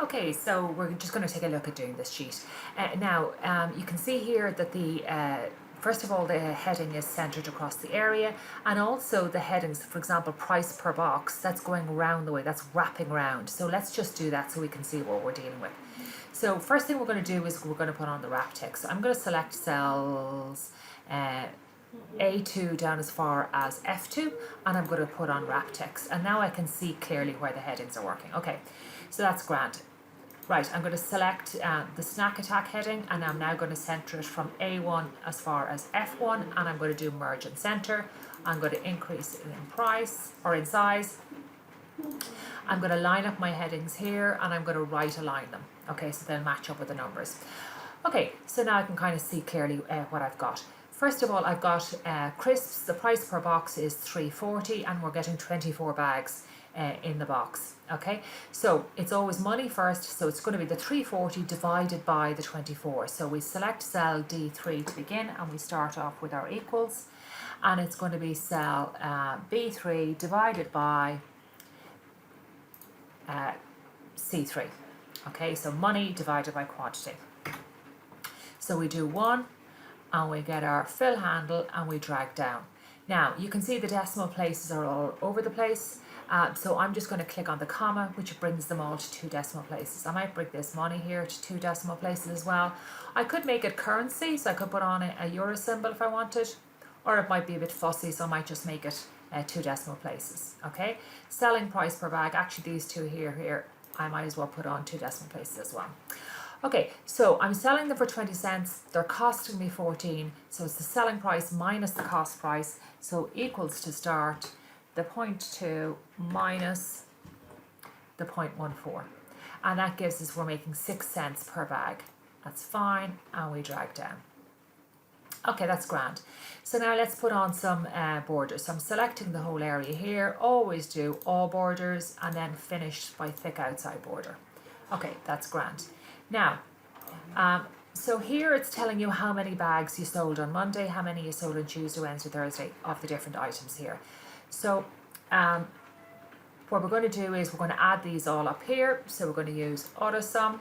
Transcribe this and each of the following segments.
Okay, so we're just going to take a look at doing this sheet. Now, you can see here that first of all, the heading is centered across the area, and also the headings, for example, price per box, that's going around the way, that's wrapping around. So let's just do that so we can see what we're dealing with. So first thing we're going to do is we're going to put on the wrap text. So I'm going to select cells A2 down as far as F2, and I'm going to put on wrap text. And now I can see clearly where the headings are working. Okay, so that's grand. Right, I'm going to select the snack attack heading, and I'm now going to center it from A1 as far as F1, and I'm going to do merge and center. I'm going to increase it in price or in size. I'm going to line up my headings here, and I'm going to right align them. Okay, so they'll match up with the numbers. Okay, so now I can kind of see clearly what I've got. First of all, I've got crisps. The price per box is $3.40, and we're getting 24 bags in the box. Okay, so it's always money first, so it's going to be the $3.40 divided by the 24. So we select cell D3 to begin, and we start off with our equals, and it's going to be cell B3 divided by C3. Okay, so money divided by quantity. So we do 1, and we get our fill handle, and we drag down. Now you can see the decimal places are all over the place. So I'm just going to click on the comma, which brings them all to 2 decimal places. I might bring this money here to 2 decimal places as well. I could make it currency, so I could put on a euro symbol if I wanted, or it might be a bit fussy, so I might just make it 2 decimal places. Okay, selling price per bag, actually these two here, I might as well put on 2 decimal places as well. Okay, so I'm selling them for 20 cents, they're costing me 14, so it's the selling price minus the cost price, so equals to start the 0.2 minus the 0.14, and that gives us, we're making 6 cents per bag. That's fine, and we drag down. Okay, that's grand. So now let's put on some borders. So I'm selecting the whole area here, always do all borders, and then finish by thick outside border. Okay, that's grand. Now, so here it's telling you how many bags you sold on Monday, how many you sold on Tuesday, Wednesday, Thursday of the different items here. So what we're going to do is we're going to add these all up here. So we're going to use AutoSum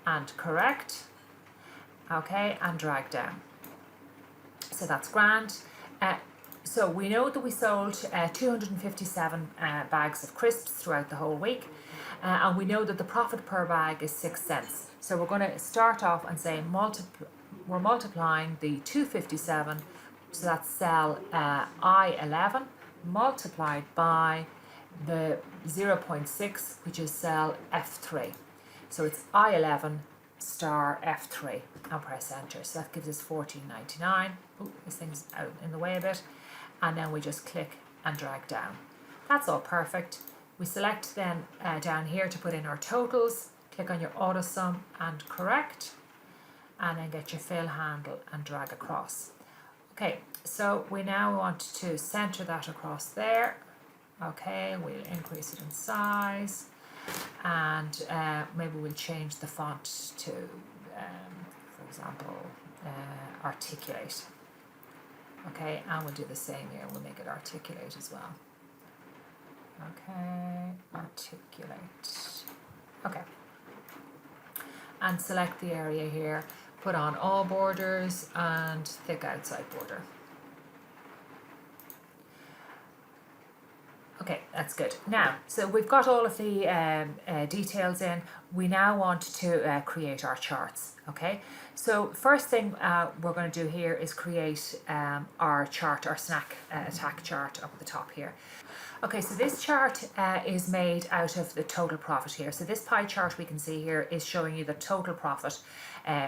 and correct, okay, and drag down. So that's grand. So we know that we sold 257 bags of crisps throughout the whole week, and we know that the profit per bag is 6 cents. So we're going to start off and say we're multiplying the 257, so that's cell I11, multiplied by the 0.6, which is cell F3. So it's I11 star F3, and press enter. So that gives us $14.99. Oh, this thing's out in the way a bit. And then we just click and drag down. That's all perfect. We select then down here to put in our totals. Click on your AutoSum and correct, and then get your fill handle and drag across. Okay, so we now want to center that across there. Okay, we'll increase it in size, and maybe we'll change the font to, for example, articulate. Okay, and we'll do the same here, we'll make it articulate as well. Okay, articulate. Okay, and select the area here, put on all borders and thick outside border. Okay, that's good. Now, so we've got all of the details in. We now want to create our charts. Okay, so first thing we're going to do here is create our chart, our snack attack chart up at the top here. Okay, so this chart is made out of the total profit here. So this pie chart we can see here is showing you the total profit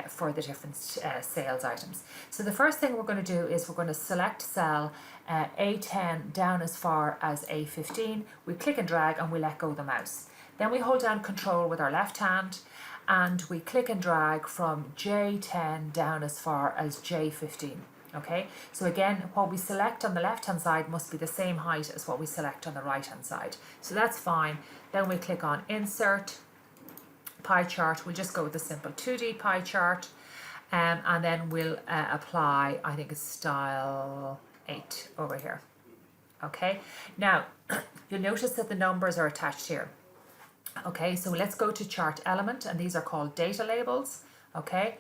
for the different sales items. So the first thing we're going to do is we're going to select cell A10 down as far as A15. We click and drag and we let go of the mouse. Then we hold down Control with our left hand and we click and drag from J10 down as far as J15. Okay, so again, what we select on the left hand side must be the same height as what we select on the right hand side. So that's fine. Then we click on Insert, Pie Chart. We'll just go with the simple 2D pie chart, and then we'll apply, I think it's style 8 over here. Okay, now you'll notice that the numbers are attached here. Okay, so let's go to chart element, and these are called data labels. Okay,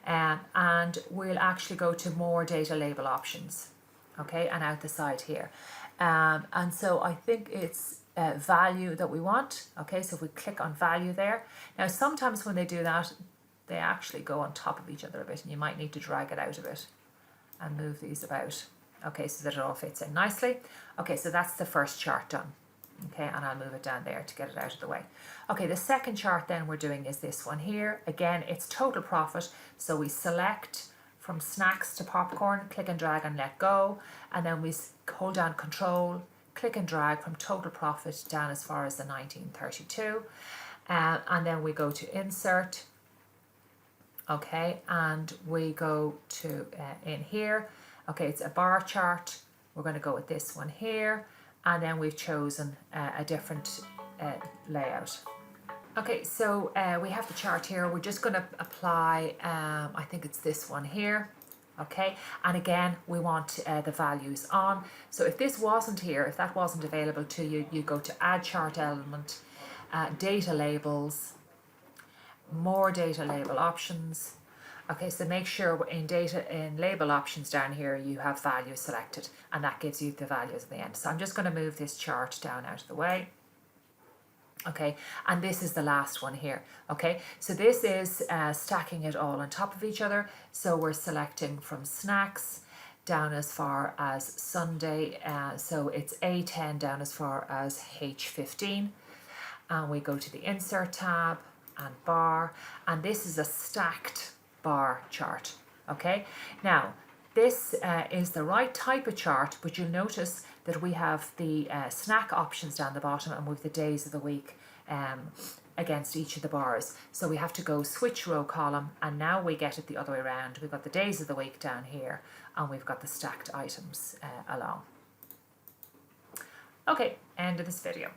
and we'll actually go to more data label options. Okay, and out the side here. And so I think it's value that we want. Okay, so if we click on value there. Now sometimes when they do that, they actually go on top of each other a bit, and you might need to drag it out a bit and move these about. Okay, so that it all fits in nicely. Okay, so that's the first chart done. Okay, and I'll move it down there to get it out of the way. Okay, the second chart then we're doing is this one here. Again, it's total profit. So we select from snacks to popcorn, click and drag and let go. And then we hold down control, click and drag from total profit down as far as the 1932. And then we go to insert. Okay, and we go to in here. Okay, it's a bar chart. We're going to go with this one here. And then we've chosen a different layout. Okay, so we have the chart here. We're just going to apply, I think it's this one here. Okay, and again, we want the values on. So if this wasn't here, if that wasn't available to you, you go to add chart element, data labels, more data label options. Okay, so make sure in label options down here you have value selected, and that gives you the values at the end. So I'm just going to move this chart down out of the way. Okay, and this is the last one here. Okay, so this is stacking it all on top of each other. So we're selecting from snacks down as far as Sunday. So it's A10 down as far as H15. And we go to the insert tab and bar, and this is a stacked bar chart. Okay, now this is the right type of chart, but you'll notice that we have the snack options down the bottom, and with the days of the week against each of the bars. So we have to go switch row column, and now we get it the other way around. We've got the days of the week down here, and we've got the stacked items along. Okay, end of this video.